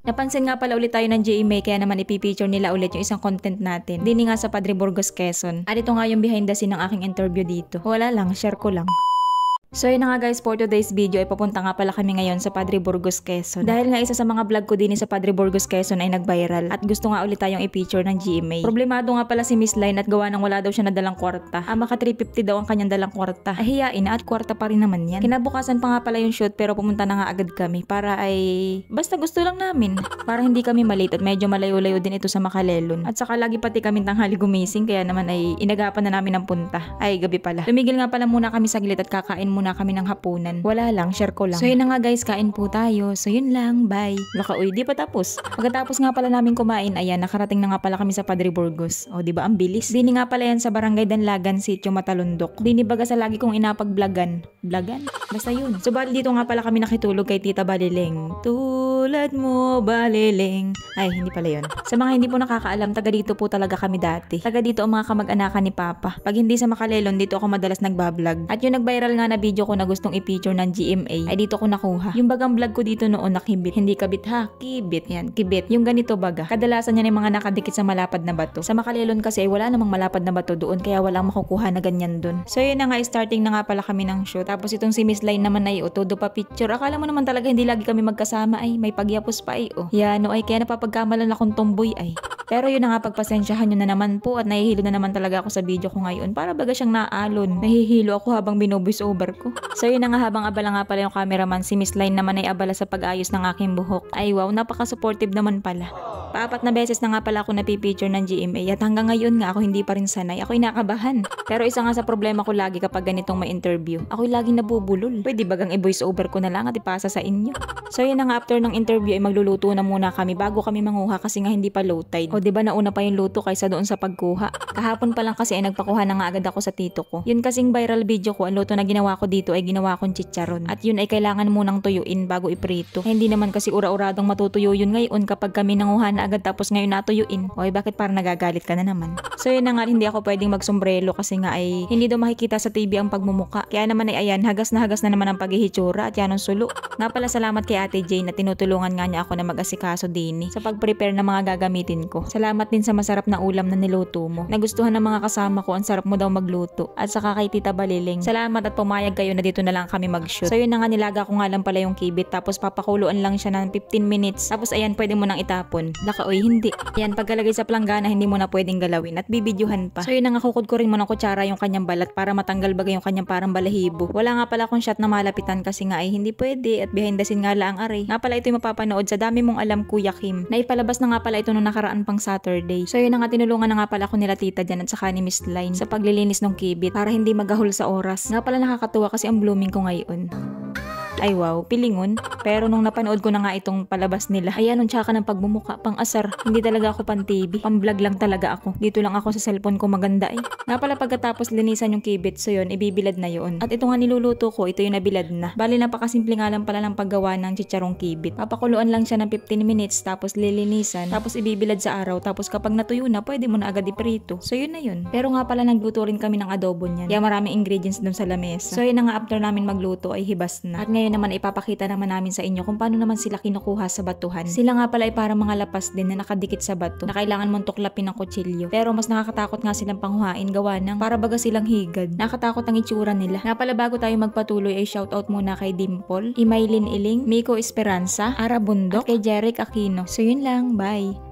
Napansin nga pala ulit tayo ng GMA kaya naman ipipicture nila ulit yung isang content natin. Dini nga sa Padre Burgos, Quezon. At ito nga yung behind the scene ng aking interview dito. Wala lang, share ko lang. So yun na nga guys, for today's video ay papunta nga pala kami ngayon sa Padre Burgos, Quezon. Dahil nga isa sa mga vlog ko din sa Padre Burgos, Quezon ay nag-viral at gusto nga ulit tayong i-feature ng GMA. Problemado nga pala si Miss Line at gawa ng wala daw siya nadalang kwarta. Maka 350 daw ang kanyang dalang kwarta. Hiyain na at kwarta pa rin naman yan. Kinabukasan pa nga pala yung shoot pero pumunta na nga agad kami para ay basta gusto lang namin. Para hindi kami malate at medyo malayo-layo din ito sa Makalelon. At saka lagi pati kami tanghali gumising kaya naman ay inagapan na namin ng punta. Ay gabi pala. Tumigil nga pala muna kami saglit at kakain muna kami ng hapunan. Wala lang, share ko lang. So yun na nga guys, kain po tayo. So yun lang, bye. Uy, di pa tapos. Pagkatapos nga pala namin kumain, ayan, nakarating na nga pala kami sa Padre Burgos. O, di ba ang bilis? Dini nga pala yan sa Barangay Danlagan, Sitio Matalondok. Dini baga sa lagi kong inapag-vlogan. Vlogan? Basta yun. So bali dito nga pala kami nakitulog kay Tita Balileng. Tulad mo, Balileng. Ay, hindi pala yun. Sa mga hindi po nakakaalam, taga dito po talaga kami dati. Taga dito ang mga kamag-anakan ni Papa. Pag hindi sa Makalelon, dito ako madalas nagbablog. At yung nag-viral nga na video ko na gustong i-feature ng GMA, ay dito ko nakuha. Yung bagang vlog ko dito noon nakibit. Hindi kabit ha, kibit. Yan, kibit. Yung ganito baga. Kadalasan yan yung mga nakadikit sa malapad na bato. Sa Makalelon kasi ay wala namang malapad na bato doon, kaya walang makukuha na ganyan doon. So yun na nga, starting na nga pala kami ng shoot. Tapos itong si Miss Line naman ay todo pa picture. Akala mo naman talaga hindi lagi kami magkasama ay may pagyapos pa ay Yan ay kaya napapagkamalan akong tomboy ay. Pero yun na nga, pagpasensyahan nyo na naman po at nahihilo na naman talaga ako sa video ko ngayon. Para baga siyang naalon. Nahihilo ako habang binovoice over ko. So yun na nga, habang abala nga pala yung cameraman, si Miss Line naman ay abala sa pag-ayos ng aking buhok. Ay wow, napaka-supportive naman pala. Paapat na beses na nga pala ako napipicture ng GMA at hanggang ngayon nga ako hindi pa rin sanay. Ako'y nakabahan. Pero isa nga sa problema ko lagi kapag ganitong may interview, ako'y laging nabubulol. Pwede bagang i-voice over ko na lang at ipasa sa inyo. So yun na nga, after ng interview ay magluluto na muna kami bago kami manguha kasi nga hindi pa low tide. O diba nauna pa yung luto kaysa doon sa pagkuha. Kahapon pa lang kasi ay nagpakuha na nga agad ako sa tito ko. Yun kasing viral video ko, ang luto na ginawa ko dito ay ginawa kong chicharon. At yun ay kailangan munang tuyuin bago iprito. Hindi naman kasi ura-uradong matutuyo yun ngayon kapag kami nanguha na agad tapos ngayon natuyuin. Oy, bakit parang nagagalit ka na naman? So yun na nga, hindi ako pwedeng magsombrelo kasi nga ay hindi daw makikita sa TV ang pagmumuka. Kaya naman ay ayan, hagas na naman ang paghihitsura at yan ang sulo. Nga pala salamat kay Ate Jane na tinutulungan nga niya ako na mag-asikaso din sa pag-prepare ng mga gagamitin ko. Salamat din sa masarap na ulam na niluto mo. Nagustuhan ng mga kasama ko, ang sarap mo daw magluto. At saka kay Tita Balileng, salamat at pumayag kayo na dito na lang kami mag-shoot. So yun na nga, nilaga ko nga lang pala yung kibit tapos papakuluan lang siya ng 15 minutes. Tapos ayan, pwede mo nang itapon. Oy, hindi. Ayan, pagkalagay sa planggana, hindi mo na pwedeng galawin at bibidyohan pa. So yun na nga, kukudkurin mo ng kutsara yung kanyang balat para matanggal baga yung kanyang parang balahibo. Wala nga pala akong shot na malapitan kasi nga ay hindi pwede at behind the scene nga lang are. Nga pala ito yung mapapanood sa Dami Mong Alam, Kuya Kim. Naipalabas na nga pala ito nung nakaraan pang Saturday. So yun na nga, tinulungan na nga pala ako nila Tita dyan at saka ni Miss Line sa paglilinis ng kibit para hindi magahol sa oras. Nga pala nakakatuwa kasi ang blooming ko ngayon. Ay wow, pilingon. Pero nung napanood ko na nga itong palabas nila, ayan, nung tsaka ng pagmumuka, pang asar. Hindi talaga ako pan TV. Pang vlog lang talaga ako. Dito lang ako sa cellphone ko maganda eh. Nga pala pagkatapos linisan yung kibit, so yun, ibibilad na yun. At ito nga niluluto ko, ito yung nabilad na. Bali napakasimple nga lang pala ng paggawa ng chicharong kibit. Papakuluan lang siya ng 15 minutes, tapos lilinisan, tapos ibibilad sa araw, tapos kapag natuyo na, pwede mo na agad iprito. So yun na yun. Pero nga pala nagluto rin kami ng adobo niyan. Kaya maraming ingredients dun sa lamesa. So yun na nga, after namin magluto ay hibas na. At ngayon naman ipapakita naman namin sa inyo kung paano naman sila kinukuha sa batuhan. Sila nga pala ay parang mga lapas din na nakadikit sa bato na kailangan mong tuklapin ng kutsilyo. Pero mas nakakatakot nga silang panghuhain gawa ng para baga silang higad. Nakatakot ang itsura nila. Nga pala bago tayo magpatuloy ay shoutout muna kay Dimple, Imaylin Iling, Miko Esperanza, Ara Bundok, at kay Jeric Aquino. So yun lang, bye!